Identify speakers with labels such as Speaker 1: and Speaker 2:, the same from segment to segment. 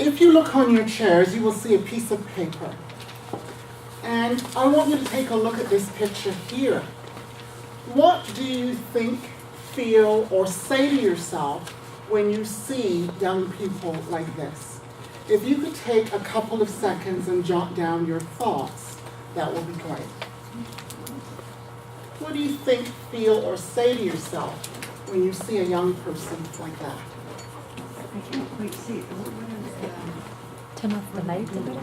Speaker 1: If you look on your chairs, you will see a piece of paper. And I want you to take a look at this picture here. What do you think, feel, or say to yourself when you see young people like this? If you could take a couple of seconds and jot down your thoughts, that would be great. What do you think, feel, or say to yourself when you see a young person like that?
Speaker 2: I can't quite see it.
Speaker 3: Turn off the light a bit.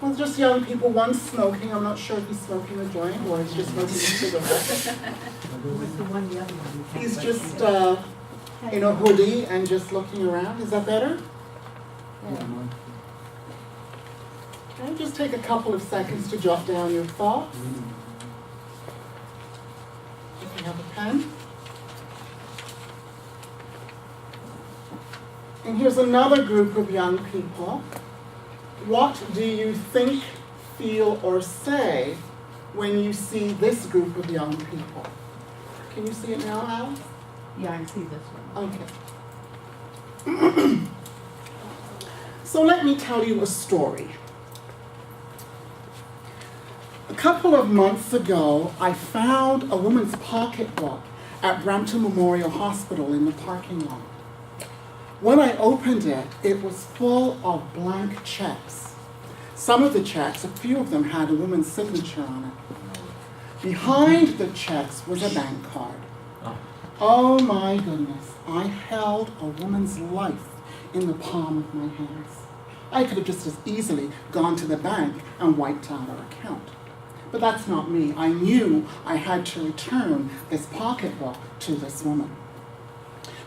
Speaker 1: Well, just young people, one's smoking. I'm not sure if he's smoking a joint or he's just smoking a cigarette.
Speaker 2: What's the one, the other one?
Speaker 1: He's just in a hoodie and just looking around. Is that better? Okay, just take a couple of seconds to jot down your thoughts. If you have a pen. And here's another group of young people. What do you think, feel, or say when you see this group of young people? Can you see it now, Alice?
Speaker 2: Yeah, I see this one.
Speaker 1: Okay. So let me tell you a story. A couple of months ago, I found a woman's pocketbook at Brampton Memorial Hospital in the parking lot. When I opened it, it was full of blank checks. Some of the checks, a few of them had a woman's signature on it. Behind the checks was a bank card. Oh my goodness, I held a woman's life in the palm of my hands. I could have just as easily gone to the bank and wiped out her account. But that's not me. I knew I had to return this pocketbook to this woman.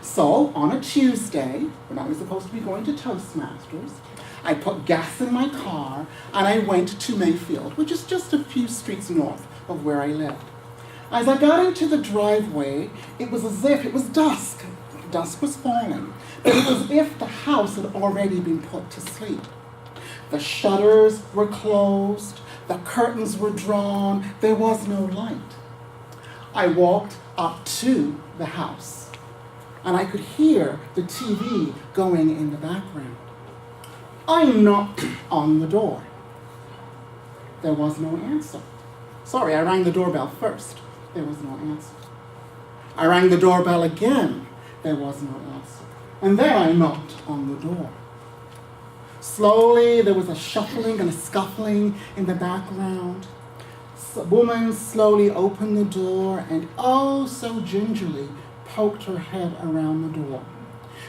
Speaker 1: So, on a Tuesday, when I was supposed to be going to Toastmasters, I put gas in my car and I went to Mayfield, which is just a few streets north of where I lived. As I got into the driveway, it was as if it was dusk. Dusk was falling, but it was as if the house had already been put to sleep. The shutters were closed, the curtains were drawn, there was no light. I walked up to the house, and I could hear the TV going in the background. I knocked on the door. There was no answer. Sorry, I rang the doorbell first. There was no answer. I rang the doorbell again. There was no answer. And then I knocked on the door. Slowly, there was a shuffling and a scuffling in the background. A woman slowly opened the door and oh so gingerly poked her head around the door.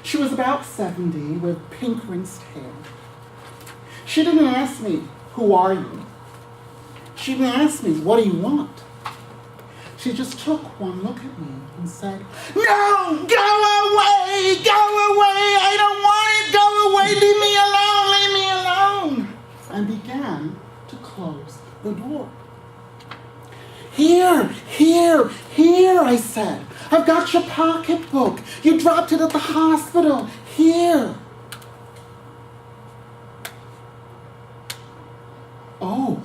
Speaker 1: She was about 70 with pink rinsed hair. She didn't ask me, "Who are you?" She didn't ask me, "What do you want?" She just took one look at me and said, "No, go away, I don't want it, go away, leave me alone," and began to close the door. Here, I said. "I've got your pocketbook. You dropped it at the hospital. Here." "Oh,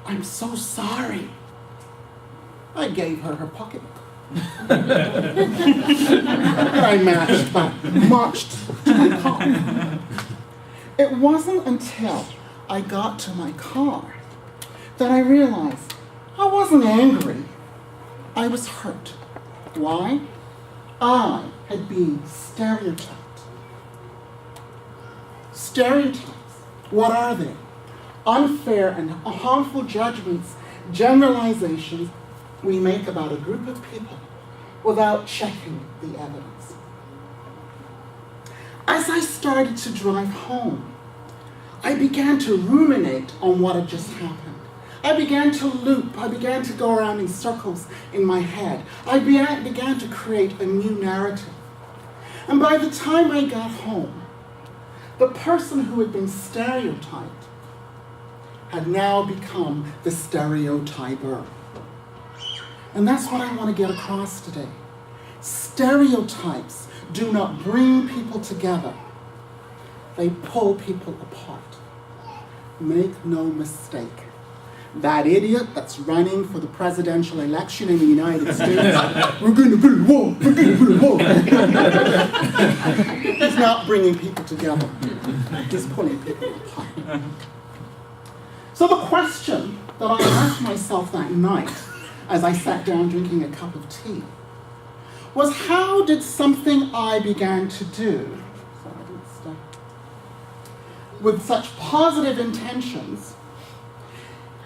Speaker 1: I'm so sorry." I gave her pocketbook. I marched to my car. It wasn't until I got to my car that I realized I wasn't angry. I was hurt. Why? I had been stereotyped. Stereotypes, what are they? Unfair and harmful judgments, generalizations we make about a group of people without checking the evidence. As I started to drive home, I began to ruminate on what had just happened. I began to loop. I began to go around in circles in my head. I began to create a new narrative. And by the time I got home, the person who had been stereotyped had now become the stereotyper. And that's what I want to get across today. Stereotypes do not bring people together. They pull people apart. Make no mistake. That idiot that's running for the presidential election in the United States, we're going to build a wall, we're going to build a wall. He's not bringing people together. He's pulling people apart. So the question that I asked myself that night as I sat down drinking a cup of tea was, how did something I began to do with such positive intentions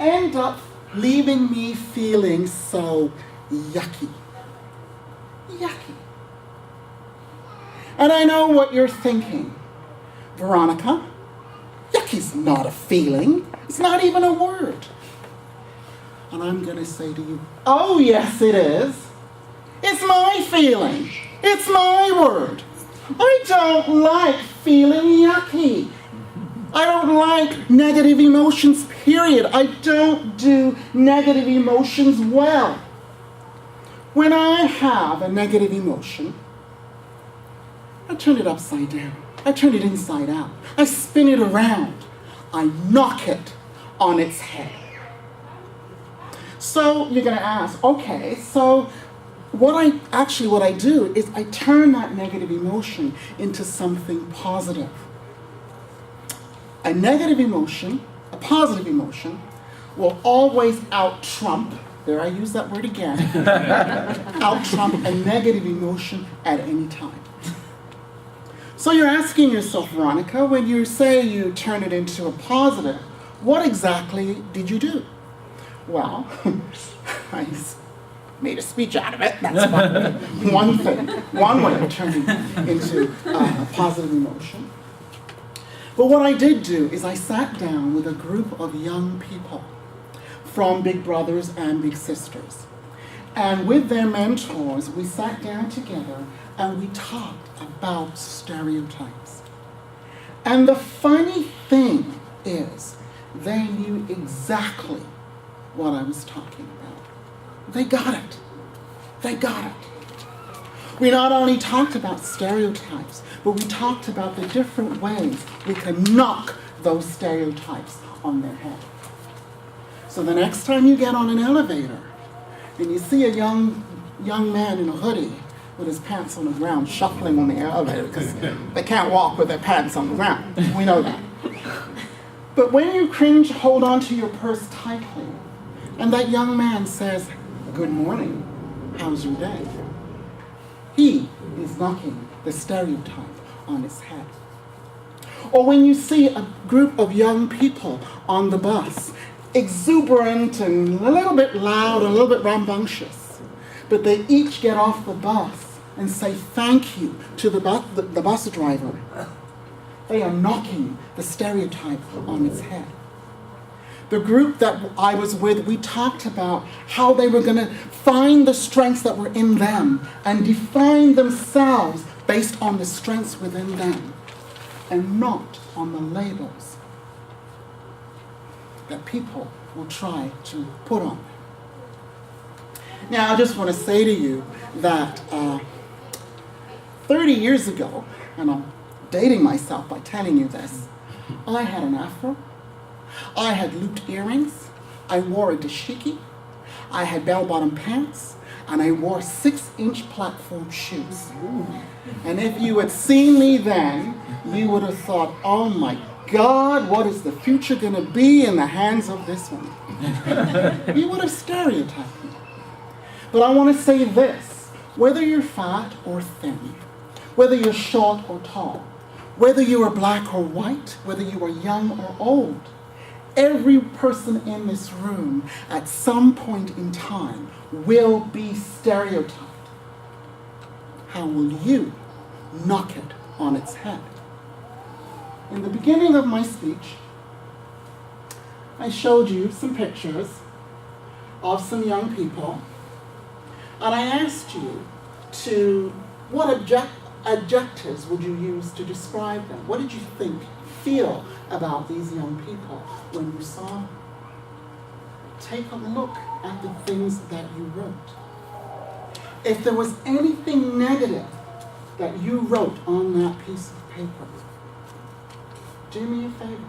Speaker 1: end up leaving me feeling so yucky? Yucky. And I know what you're thinking. Veronica, yucky's not a feeling. It's not even a word. And I'm going to say to you, oh yes it is. It's my feeling. It's my word. I don't like feeling yucky. I don't like negative emotions, period. I don't do negative emotions well. When I have a negative emotion, I turn it upside down. I turn it inside out. I spin it around. I knock it on its head. So you're going to ask, okay, so what I do is I turn that negative emotion into something positive. A negative emotion, a positive emotion, will always out-trump, there I use that word again, out-trump a negative emotion at any time. So you're asking yourself, Veronica, when you say you turn it into a positive, what exactly did you do? Well, I made a speech out of it. That's one thing, one way of turning into a positive emotion. But what I did do is I sat down with a group of young people from Big Brothers and Big Sisters. And with their mentors, we sat down together and we talked about stereotypes. And the funny thing is, they knew exactly what I was talking about. They got it. They got it. We not only talked about stereotypes, but we talked about the different ways we can knock those stereotypes on their head. So the next time you get on an elevator and you see a young man in a hoodie with his pants on the ground shuffling on the elevator because they can't walk with their pants on the ground. We know that. But when you cringe, hold on to your purse tightly, and that young man says, "Good morning, how's your day?" He is knocking the stereotype on his head. Or when you see a group of young people on the bus, exuberant and a little bit loud, a little bit rambunctious, but they each get off the bus and say thank you to the bus driver. They are knocking the stereotype on its head. The group that I was with, we talked about how they were going to find the strengths that were in them and define themselves based on the strengths within them and not on the labels that people will try to put on them. Now, I just want to say to you that 30 years ago, and I'm dating myself by telling you this, I had an afro, I had looped earrings, I wore a dashiki, I had bell-bottom pants, and I wore 6-inch platform shoes. And if you had seen me then, you would have thought, oh my God, what is the future going to be in the hands of this one? You would have stereotyped me. But I want to say this, whether you're fat or thin, whether you're short or tall, whether you are black or white, whether you are young or old, every person in this room at some point in time will be stereotyped. How will you knock it on its head? In the beginning of my speech, I showed you some pictures of some young people, and I asked you to, what adjectives would you use to describe them? What did you feel about these young people when you saw them? Take a look at the things that you wrote. If there was anything negative that you wrote on that piece of paper, do me a favor,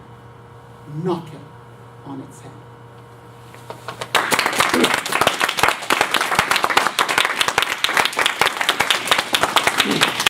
Speaker 1: knock it on its head.